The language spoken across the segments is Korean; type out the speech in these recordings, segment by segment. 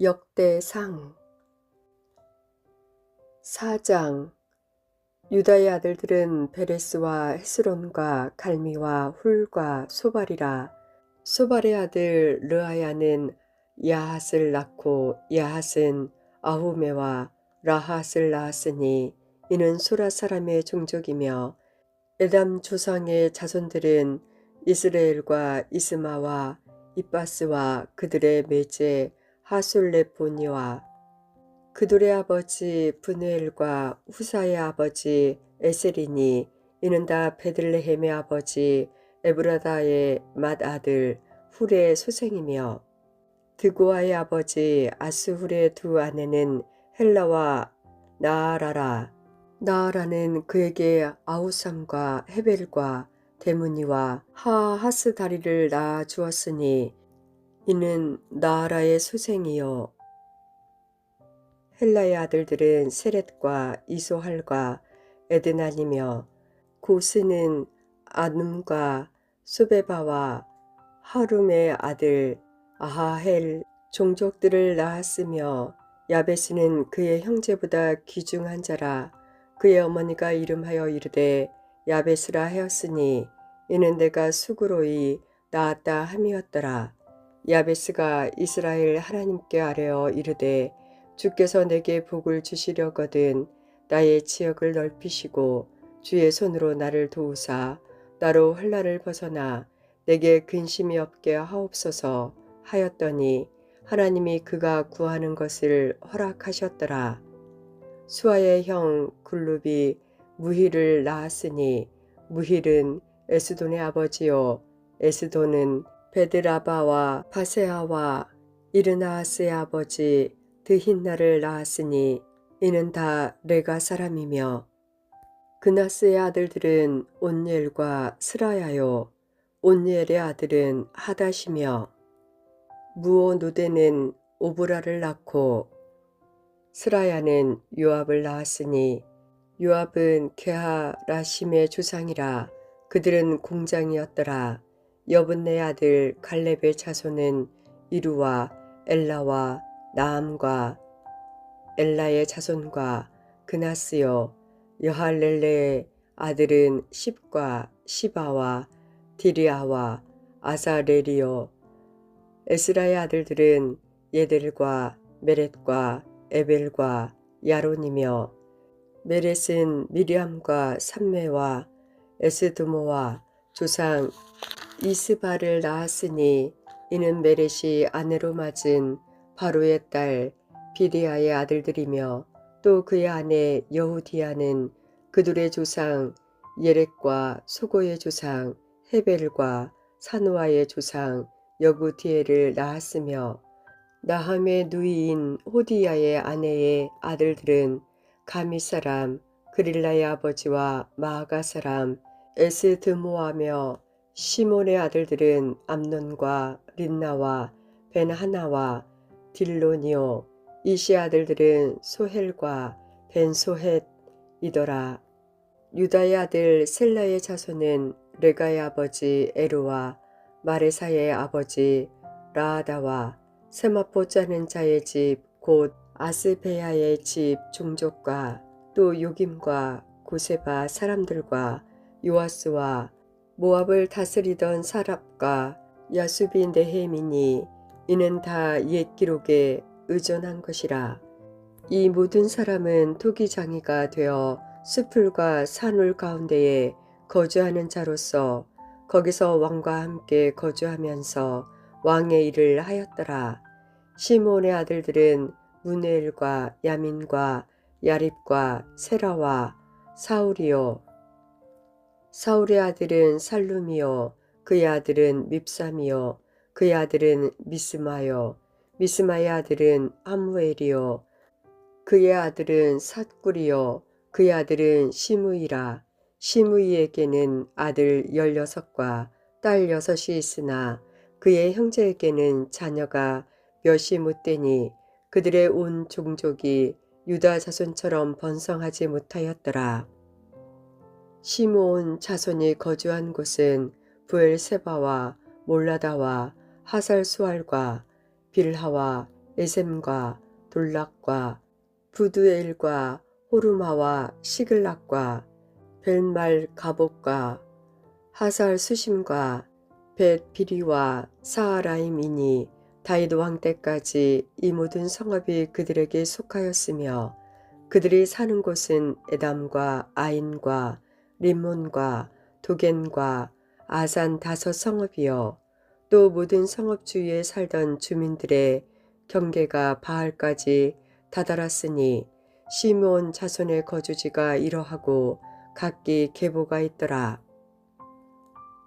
역대상 4장. 유다의 아들들은 베레스와 헤스론과 갈미와 훌과 소발이라. 소발의 아들 르아야는 야핫을 낳고 야핫은 아후메와 라핫을 낳았으니 이는 소라 사람의 종족이며 에담 조상의 자손들은 이스라엘과 이스마와 이빠스와 그들의 매제 하술레보니와 그들의 아버지 브누엘과 후사의 아버지 에셀이니 이는 다 베들레헴의 아버지 에브라다의 맏아들 훌의 소생이며 드고아의 아버지 아스훌의 두 아내는 헬라와 나아라라. 나아라는 그에게 아우삼과 헤벨과 데무니와 하하스다리를 낳아 주었으니 이는 나아라의 소생이요 헬라의 아들들은 세렛과 이소할과 에드난이며 고스는 아눔과 소베바와 하룸의 아들 아하헬 종족들을 낳았으며 야베스는 그의 형제보다 귀중한 자라. 그의 어머니가 이름하여 이르되 야베스라 하였으니 이는 내가 수고로이 낳았다 함이었더라. 야베스가 이스라엘 하나님께 아뢰어 이르되 주께서 내게 복을 주시려거든 나의 지역을 넓히시고 주의 손으로 나를 도우사 나로 환난을 벗어나 내게 근심이 없게 하옵소서 하였더니 하나님이 그가 구하는 것을 허락하셨더라. 수아의 형 굴룹이 무힐을 낳았으니 무힐은 에스돈의 아버지요 에스돈은 베드라바와 바세아와 이르나아스의 아버지 드힌나를 낳았으니 이는 다 레가 사람이며 그나스의 아들들은 온니엘과 스라야요 온니엘의 아들은 하닷이며 무오노데는 오브라를 낳고 스라야는 요압을 낳았으니 요압은 게하라심의 조상이라. 그들은 공장이었더라. 여분네 아들 갈렙의 자손은 이루와 엘라와 나암과 엘라의 자손과 그나스요 여할렐레의 아들은 십과 시바와 디리아와 아사레리요 에스라의 아들들은 예델과 메렛과 에벨과 야론이며 메렛은 미리암과 삼메와 에스드모와 조상 이스바를 낳았으니 이는 메렛이 아내로 맞은 바로의 딸 비리아의 아들들이며 또 그의 아내 여후디아는 그들의 조상 예렉과 소고의 조상 헤벨과 사노아의 조상 여구디엘을 낳았으며 나함의 누이인 호디야의 아내의 아들들은 가미 사람 그릴라의 아버지와 마아가 사람 에스드모아며 시몬의 아들들은 암논과 린나와 벤하나와 딜로니오 이시 아들들은 소헬과 벤소헷이더라. 유다의 아들 셀라의 자손은 레가의 아버지 에루와 마레사의 아버지 라아다와 세마포 짜는 자의 집 곧 아스베야의 집 종족과 또 요김과 고세바 사람들과 요아스와 모압을 다스리던 사랍과 야수비 네헤미니 이는 다 옛 기록에 의존한 것이라. 이 모든 사람은 토기장이가 되어 수풀과 산울 가운데에 거주하는 자로서 거기서 왕과 함께 거주하면서 왕의 일을 하였더라. 시몬의 아들들은 무네엘과 야민과 야립과 세라와 사울이요 사울의 아들은 살룸이요 그의 아들은 밉삼이요 그의 아들은 미스마요 미스마의 아들은 아무엘이요 그의 아들은 삿굴이요 그의 아들은 시므이라. 시므이에게는 아들 16과 딸 6이 있으나 그의 형제에게는 자녀가 몇이 못되니 그들의 온 종족이 유다 자손처럼 번성하지 못하였더라. 시므온 자손이 거주한 곳은 부엘세바와 몰라다와 하살수알과 빌하와 에셈과 돌락과 부두엘과 호르마와 시글락과 벨말 가복과 하살 수심과 벳 비리와 사하라임이니 다윗 왕 때까지 이 모든 성읍이 그들에게 속하였으며 그들이 사는 곳은 에담과 아인과 림몬과 도겐과 아산 5성읍이요 또 모든 성읍 주위에 살던 주민들의 경계가 바알까지 다다랐으니 시므온 자손의 거주지가 이러하고 각기 계보가 있더라.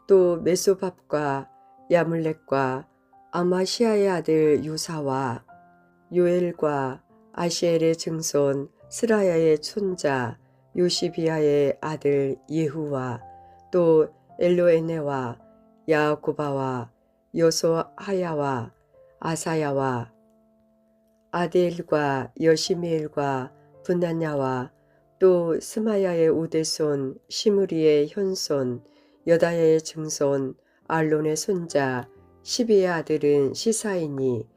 또 메소밥과 야물렉과 아마시아의 아들 요사와 요엘과 아시엘의 증손 스라야의 손자 요시비아의 아들 예후와 또 엘로에네와 야고바와 여소하야와 아사야와 아델과 여시미엘과 분나냐와 또 스마야의 우대손 시므리의 현손 여다야의 증손 알론의 손자 시비의 아들은 시사이니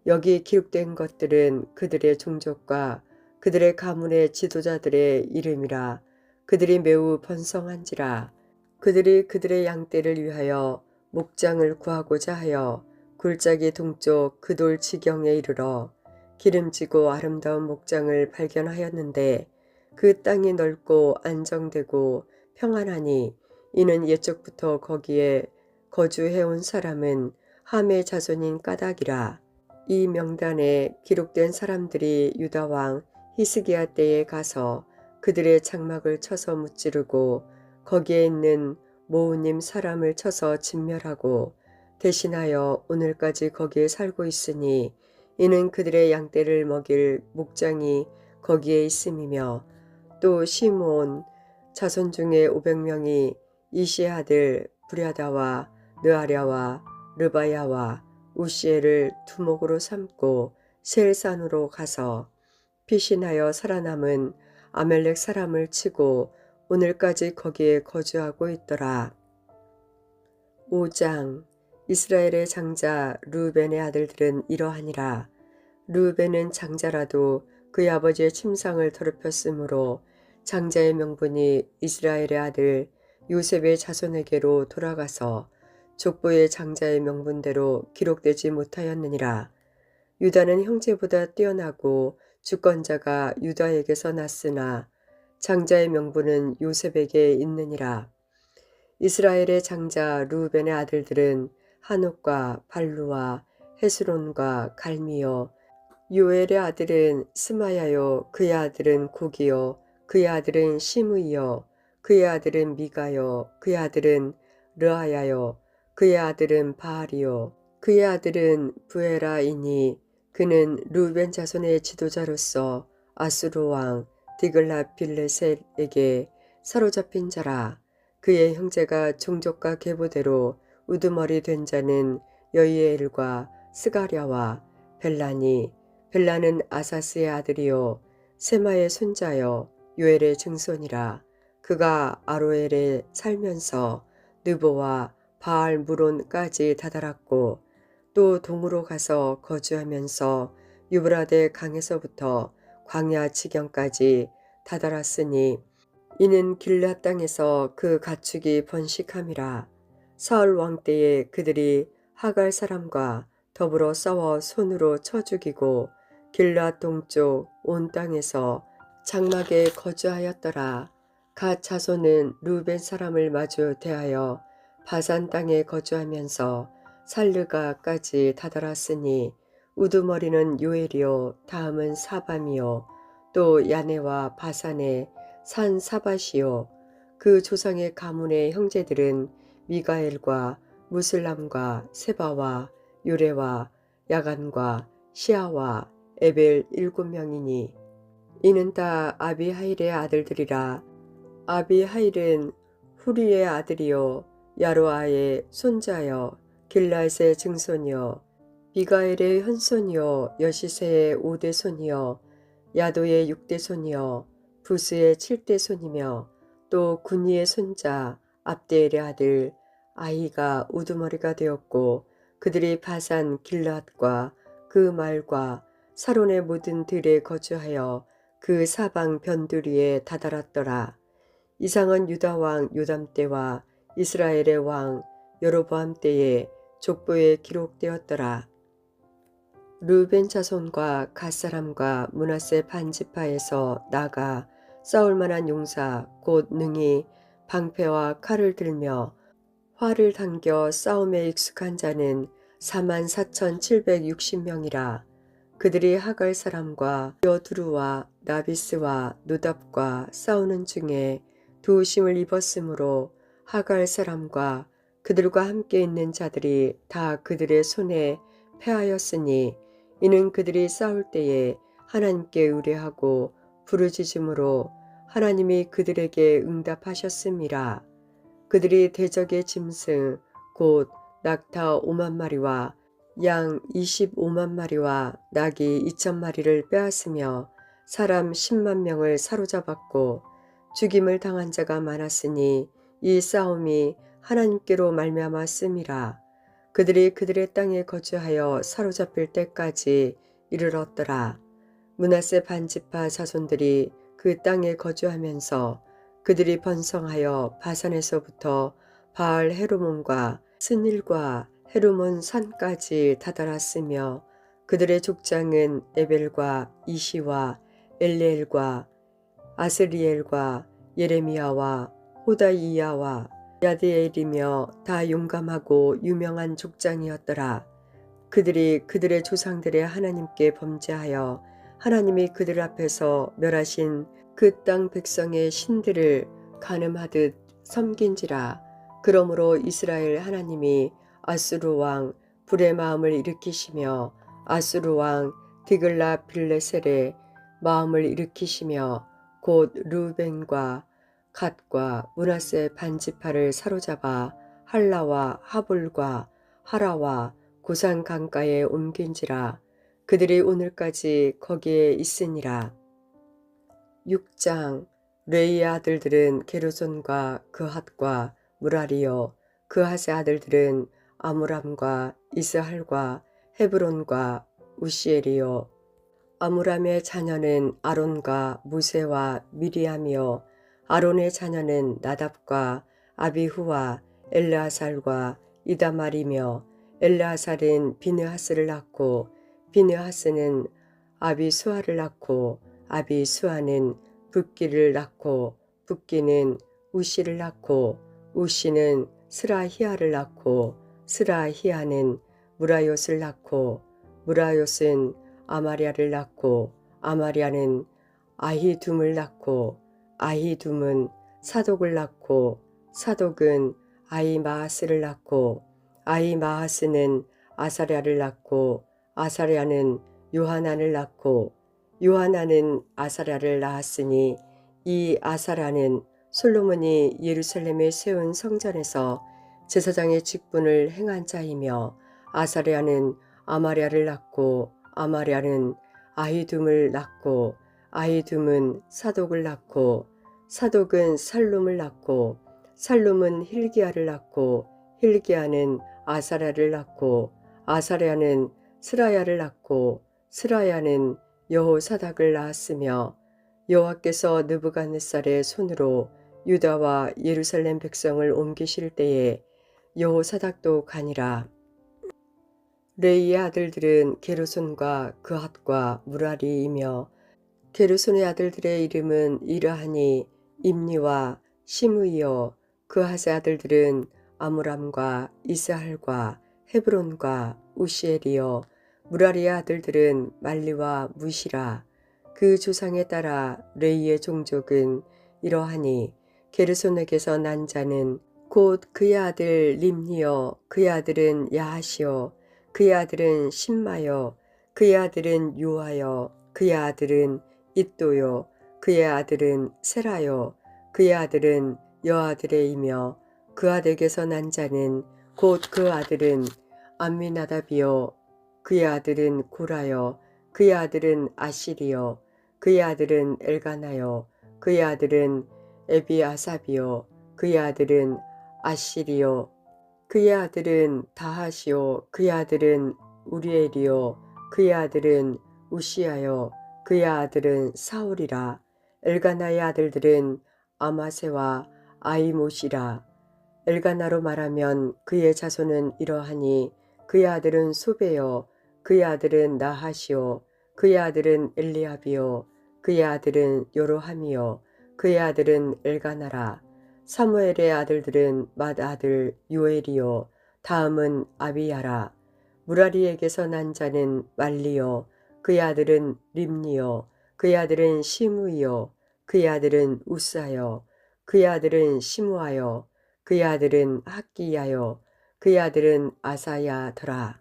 여기 기록된 것들은 그들의 종족과 그들의 가문의 지도자들의 이름이라. 그들이 매우 번성한지라. 그들이 그들의 양떼를 위하여 목장을 구하고자 하여 굴짜기 동쪽 그 돌 지경에 이르러 기름지고 아름다운 목장을 발견하였는데 그 땅이 넓고 안정되고 평안하니 이는 옛적부터 거기에 거주해온 사람은 함의 자손인 까닭이라. 이 명단에 기록된 사람들이 유다 왕 히스기야 때에 가서 그들의 장막을 쳐서 무찌르고 거기에 있는 모우님 사람을 쳐서 진멸하고 대신하여 오늘까지 거기에 살고 있으니 이는 그들의 양떼를 먹일 목장이 거기에 있음이며 또 시므온 자손 중에 500명이 이시의 아들 부랴다와 느아랴와 르바야와 우시엘을 두목으로 삼고 셀산으로 가서 피신하여 살아남은 아멜렉 사람을 치고 오늘까지 거기에 거주하고 있더라. 5장 이스라엘의 장자 르우벤의 아들들은 이러하니라. 르우벤은 장자라도 그의 아버지의 침상을 더럽혔으므로 장자의 명분이 이스라엘의 아들 요셉의 자손에게로 돌아가서 족보의 장자의 명분대로 기록되지 못하였느니라. 유다는 형제보다 뛰어나고 주권자가 유다에게서 났으나 장자의 명분은 요셉에게 있느니라. 이스라엘의 장자 르우벤의 아들들은 한옥과 발루와 헤스론과 갈미요. 요엘의 아들은 스마야요. 그의 아들은 고기요. 그의 아들은 시므이요. 그의 아들은 미가요. 그의 아들은 르아야요. 그의 아들은 바알이요. 그의 아들은 부에라이니 그는 르우벤 자손의 지도자로서 아수르 왕 디글랏 빌레셋에게 사로잡힌 자라. 그의 형제가 종족과 계보대로 우두머리 된 자는 여이엘과 스가랴와 벨라니. 벨라는 아사스의 아들이요 세마의 손자요 요엘의 증손이라. 그가 아로엘에 살면서 느보와 바알 무론까지 다다랐고 또 동으로 가서 거주하면서 유브라데 강에서부터 광야 지경까지 다다랐으니 이는 길앗 땅에서 그 가축이 번식함이라. 사울 왕 때에 그들이 하갈 사람과 더불어 싸워 손으로 쳐 죽이고 길앗 동쪽 온 땅에서 장막에 거주하였더라. 갓 자손은 르우벤 사람을 마주 대하여 바산 땅에 거주하면서 살르가까지 다다랐으니 우두머리는 요엘이요 다음은 사밤이요 또 야네와 바산의 산 사밭이요. 그 조상의 가문의 형제들은 미가엘과 무슬람과 세바와 요레와 야간과 시아와 에벨 7명이니 이는 다 아비하일의 아들들이라. 아비하일은 후리의 아들이요 야로아의 손자여 길라앗의 증손이요 미가엘의 현손이요 여시세의 5대손이요 야도의 6대손이요 부스의 7대손이며 또 군니의 손자 압데엘의 아들 아히가 우두머리가 되었고 그들이 바산 길앗과 그 말과 사론의 모든 들에 거주하여 그 사방 변두리에 다다랐더라. 이상은 유다 왕 요담 때와 이스라엘의 왕 여로보암 때에 족보에 기록되었더라. 르벤 자손과 갓사람과 므낫세 반지파에서 나가 싸울 만한 용사 곧 능히 방패와 칼을 들며 활을 당겨 싸움에 익숙한 자는 44,760명이라. 그들이 하갈 사람과 여두루와 나비스와 노답과 싸우는 중에 도우심을 입었으므로 하갈 사람과 그들과 함께 있는 자들이 다 그들의 손에 패하였으니 이는 그들이 싸울 때에 하나님께 의뢰하고 부르짖음으로 하나님이 그들에게 응답하셨음이라. 그들이 대적의 짐승 곧 낙타 5만 마리와 양 25만 마리와 낙이 2천 마리를 빼앗으며 사람 10만 명을 사로잡았고 죽임을 당한 자가 많았으니 이 싸움이 하나님께로 말미암았음이라. 그들이 그들의 땅에 거주하여 사로잡힐 때까지 이르렀더라. 므낫세 반지파 자손들이 그 땅에 거주하면서 그들이 번성하여 바산에서부터 바알 헤르몬과 스닐과 헤르몬 산까지 다다랐으며 그들의 족장은 에벨과 이시와 엘레엘과 아스리엘과 예레미야와 호다이야와 야드엘이며 다 용감하고 유명한 족장이었더라. 그들이 그들의 조상들의 하나님께 범죄하여 하나님이 그들 앞에서 멸하신 그 땅 백성의 신들을 간음하듯 섬긴지라. 그러므로 이스라엘 하나님이 아수르 왕 불의 마음을 일으키시며 아수르 왕 디글라 빌레셀의 마음을 일으키시며 곧 르벤과 갓과 므낫세 반지파를 사로잡아 할라와 하볼과 하라와 고산 강가에 옮긴지라. 그들이 오늘까지 거기에 있으니라. 6장. 레이의 아들들은 게르손과 그핫과 무라리요. 그핫의 아들들은 아므람과 이스할과 헤브론과 우시엘이요. 아므람의 자녀는 아론과 무세와 미리암이요. 아론의 자녀는 나답과 아비후와 엘르아살과 이다말이며 엘르아살은 비느하스를 낳고 비느하스는 아비수아를 낳고 아비수아는 붓기를 낳고 붓기는 우시를 낳고 우시는 스라히아를 낳고 스라히아는 무라요스를 낳고 무라요스는 아마리아를 낳고 아마리아는 아히둠을 낳고 아히둠은 사독을 낳고 사독은 아히마하스를 낳고 아히마하스는 아사랴를 낳고 아사랴는 요하난을 낳고 요하난은 아사랴를 낳았으니 이 아사랴는 솔로몬이 예루살렘에 세운 성전에서 제사장의 직분을 행한 자이며 아사랴는 아마랴를 낳고 아마랴는 아히둠을 낳고 아히둠은 사독을 낳고 사독은 살룸을 낳고 살룸은 hil기야를 낳고 hil기야는 아사랴를 낳고 아사랴는 스라야를 낳고 스라야는 여호사닥을 낳았으며 여호와께서 느부갓네살의 손으로 유다와 예루살렘 백성을 옮기실 때에 여호사닥도 가니라. 레이의 아들들은 게르손과 그핫과 무라리이며 게르손의 아들들의 이름은 이러하니 임니와 시므이요. 그핫의 아들들은 아므람과 이스할과 헤브론과 우시엘이요. 무라리의 아들들은 말리와 무시라. 그 조상에 따라 레이의 종족은 이러하니 게르손에게서 난 자는 곧 그의 아들 림니요. 그의 아들은 야하시요. 그의 아들은 신마요. 그의 아들은 요하요. 그의 아들은 id도요. 그의 아들은 세라요. 그의 아들은 여아들에이며 그 아들에게서 난 자는 곧 그 아들은 암미나답이요. 그의 아들은 고라요. 그의 아들은 아시리요. 그의 아들은 엘가나요. 그의 아들은 에비아삽이요. 그의 아들은 아시리요. 그의 아들은 다하시요. 그의 아들은 우리엘이요. 그의 아들은 우시아요. 그의 아들은 사울이라. 엘가나의 아들들은 아마세와 아이못이라. 엘가나로 말하면 그의 자손은 이러하니 그의 아들은 소베요. 그의 아들은 나하시요. 그의 아들은 엘리압이요. 그의 아들은 요로함이요. 그의 아들은 엘가나라. 사무엘의 아들들은 맏아들 요엘이요. 다음은 아비야라. 무라리에게서 난 자는 말리요. 그의 아들은 림니요. 그의 아들은 시므이요. 그의 아들은 우사요. 그의 아들은 시므아요. 그의 아들은 학기야요. 그의 아들은 아사야더라.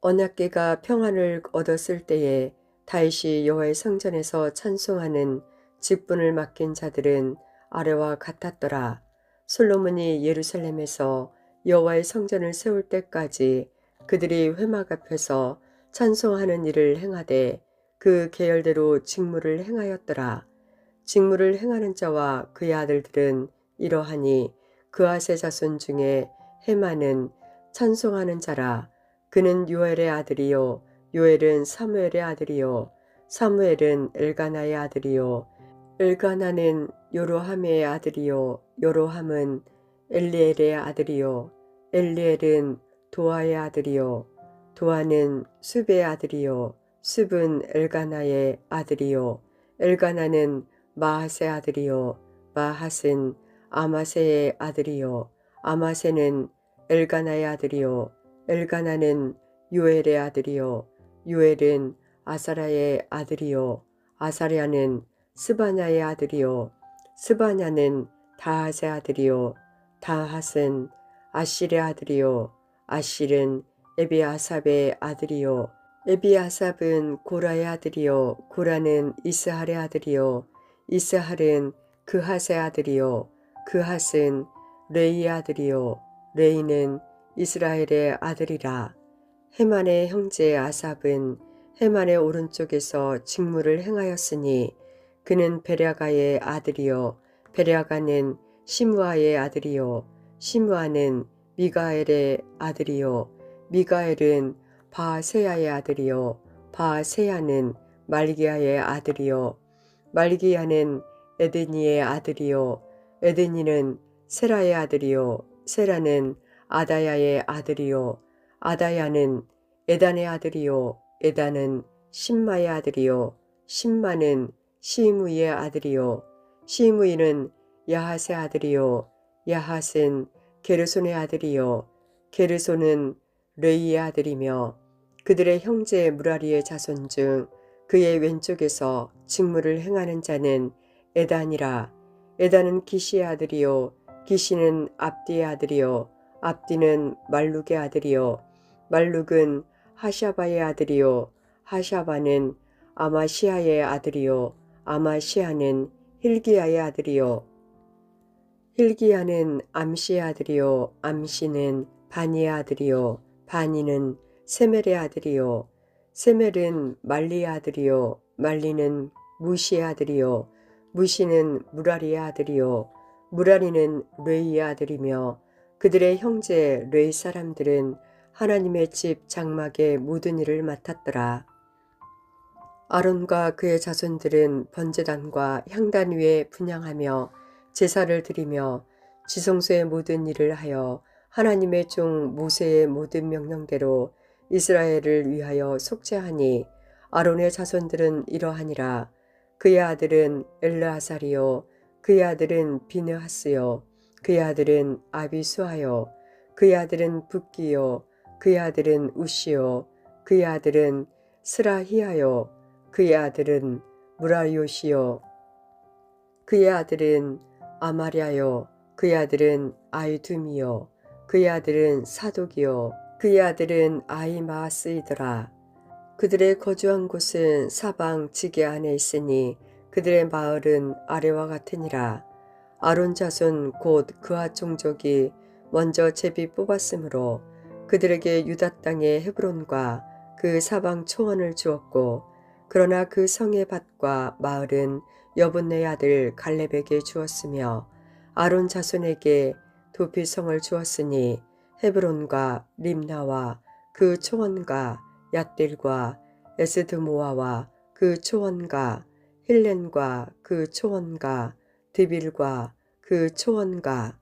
언약궤가 평안을 얻었을 때에 다윗이 여호와의 성전에서 찬송하는 직분을 맡긴 자들은 아래와 같았더라. 솔로몬이 예루살렘에서 여호와의 성전을 세울 때까지 그들이 회막 앞에서 찬송하는 일을 행하되 그 계열대로 직무를 행하였더라. 직무를 행하는 자와 그의 아들들은 이러하니 그아세 자손 중에 헤만은 찬송하는 자라. 그는 요엘의 아들이요 요엘은 사무엘의 아들이요 사무엘은 엘가나의 아들이요 엘가나는 요로함의 아들이요 요로함은 엘리엘의 아들이요 엘리엘은 도아의 아들이요 도아는 숲의 아들이요 숲은 엘가나의 아들이요 엘가나는 마핫의 아들이요 마핫은 아마세의 아들이요 아마세는 엘가나의 아들이요 엘가나는 요엘의 아들이요 요엘은 아사랴의 아들이요 아사랴는 스바냐의 아들이요 스바냐는 다핫의 아들이요 다핫은 아실의 아들이요 아실은 에비아삽의 아들이요 에비아삽은 고라의 아들이요 고라는 이스할의 아들이요 이스할은 그핫의 아들이요 그핫은 레이의 아들이요 레이는 이스라엘의 아들이라. 헤만의 형제 아삽은 헤만의 오른쪽에서 직무를 행하였으니 그는 베랴가의 아들이요 베랴가는 시므아의 아들이요 시므아는 미가엘의 아들이요 미가엘은 바세야의 아들이요 바세야는 말기야의 아들이요 말기야는 에드니의 아들이요 에드니는 세라의 아들이요 세라는 아다야의 아들이요 아다야는 에단의 아들이요 에단은 심마의 아들이요 심마는 시므이의 아들이요 시므이는 야핫의 아들이요 야핫은 게르손의 아들이요 게르손은 레이의 아들이며 그들의 형제 무라리의 자손 중 그의 왼쪽에서 직무를 행하는 자는 에단이라. 에단은 기시의 아들이요 기시는 압디의 아들이요 압디는 말룩의 아들이요 말룩은 하샤바의 아들이요 하샤바는 아마시아의 아들이요 아마시아는 힐기야의 아들이요 힐기야는 암시의 아들이요 암시는 바니의 아들이요 바니는 세멜의 아들이요 세멜은 말리의 아들이요 말리는 무시의 아들이요 무시는 무라리의 아들이요 무라리는 레이의 아들이며 그들의 형제 레이 사람들은 하나님의 집 장막의 모든 일을 맡았더라. 아론과 그의 자손들은 번제단과 향단 위에 분향하며 제사를 드리며 지성소의 모든 일을 하여 하나님의 종 모세의 모든 명령대로 이스라엘을 위하여 속죄하니 아론의 자손들은 이러하니라. 그의 아들은 엘르아살이요 그의 아들은 비느하스요 그의 아들은 아비수하요 그의 아들은 붓기요 그의 아들은 우시요 그의 아들은 스라히야요 그의 아들은 무라요시요 그의 아들은 아마랴요 그의 아들은 아이둠이요 그의 아들은 사독이요 그의 아들은 아히마스이더라. 그들의 거주한 곳은 사방 지게 안에 있으니 그들의 마을은 아래와 같으니라. 아론 자손 곧 그앗 종족이 먼저 제비 뽑았으므로 그들에게 유다 땅의 헤브론과 그 사방 초원을 주었고 그러나 그 성의 밭과 마을은 여분네 아들 갈렙에게 주었으며 아론 자손에게 도피성을 주었으니 헤브론과 림나와 그 초원과 얏딜과 에스드모아와 그 초원과 힐렌과 그 초원과 드빌과 그 초원과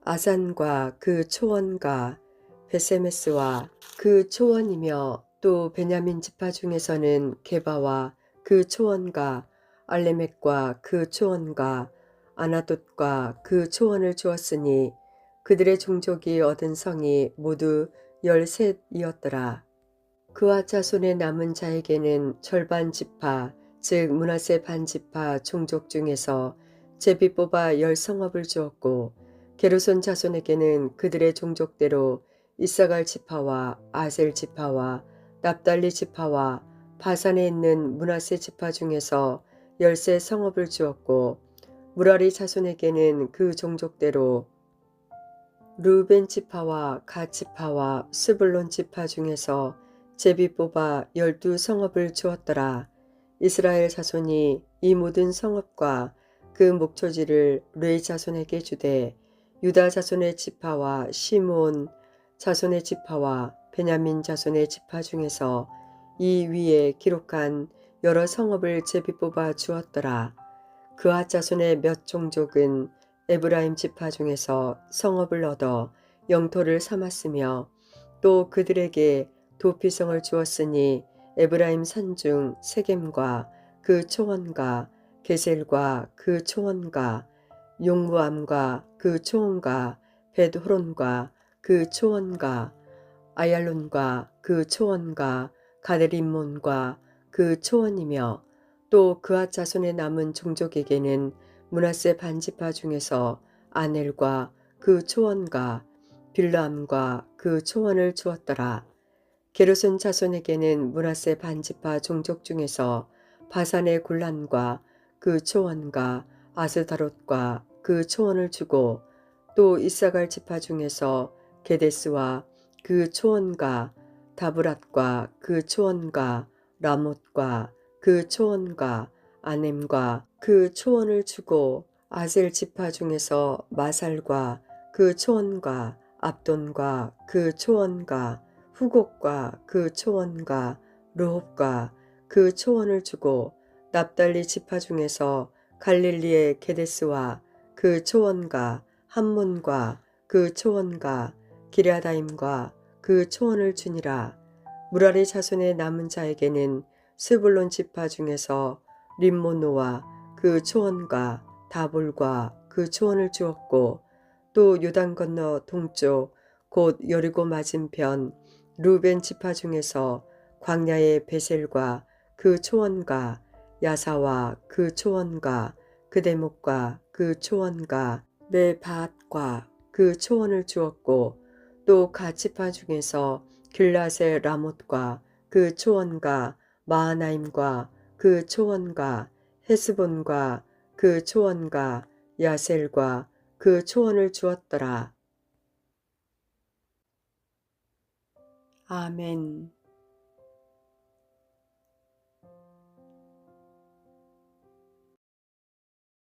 아산과 그 초원과 베세메스와 그 초원이며 또 베냐민 지파 중에서는 게바와 그 초원과 알레멕과 그 초원과 아나돗과 그 초원을 주었으니 그들의 종족이 얻은 성이 모두 13이었더라. 그와 자손의 남은 자에게는 절반 지파 즉 므낫세 반 지파 종족 중에서 제비 뽑아 10성읍을 주었고 게르손 자손에게는 그들의 종족대로 이사갈 지파와 아셀 지파와 납달리 지파와 바산에 있는 므낫세 지파 중에서 13성읍을 주었고 무라리 자손에게는 그 종족대로 르우벤 지파와 갓 지파와 스불론 지파 중에서 제비 뽑아 12성읍을 주었더라. 이스라엘 자손이 이 모든 성읍과 그 목초지를 르이 자손에게 주되 유다 자손의 지파와 시므온 자손의 지파와 베냐민 자손의 지파 중에서 이 위에 기록한 여러 성읍을 제비 뽑아 주었더라. 그아 자손의 몇 종족은 에브라임 지파 중에서 성읍을 얻어 영토를 삼았으며 또 그들에게 도피성을 주었으니 에브라임 산중 세겜과 그 초원과 게셀과 그 초원과 용무암과 그 초원과 벳호론과 그 초원과 아얄론과 그 초원과 가데림몬과 그 초원이며 또 그앗 자손의 남은 종족에게는 므낫세 반지파 중에서 아넬과 그 초원과 빌라암과 그 초원을 주었더라. 게르손 자손에게는 므낫세 반지파 종족 중에서 바산의 골란과 그 초원과 아스다롯과 그 초원을 주고 또 이사갈 지파 중에서 게데스와 그 초원과 다브랏과 그 초원과 라못과 그 초원과 아넴과 그 초원을 주고 아셀 지파 중에서 마살과 그 초원과 압돈과 그 초원과 후곡과 그 초원과 르홉과 그 초원을 주고 납달리 지파 중에서 갈릴리의 게데스와 그 초원과 함몬과 그 초원과 기랴다임과 그 초원을 주니라. 무라리 자손의 남은 자에게는 스불론 지파 중에서 림모노와 그 초원과 다볼과 그 초원을 주었고 또 요단 건너 동쪽 곧 여리고 맞은편 루벤 지파 중에서 광야의 베셀과 그 초원과 야사와 그 초원과 그대목과 그 초원과 메바앗과 그 초원을 주었고 또 가지파 중에서 길라세 라못과 그 초원과 마하나임과 그 초원과 헤스본과 그 초원과 야셀과 그 초원을 주었더라. 아멘.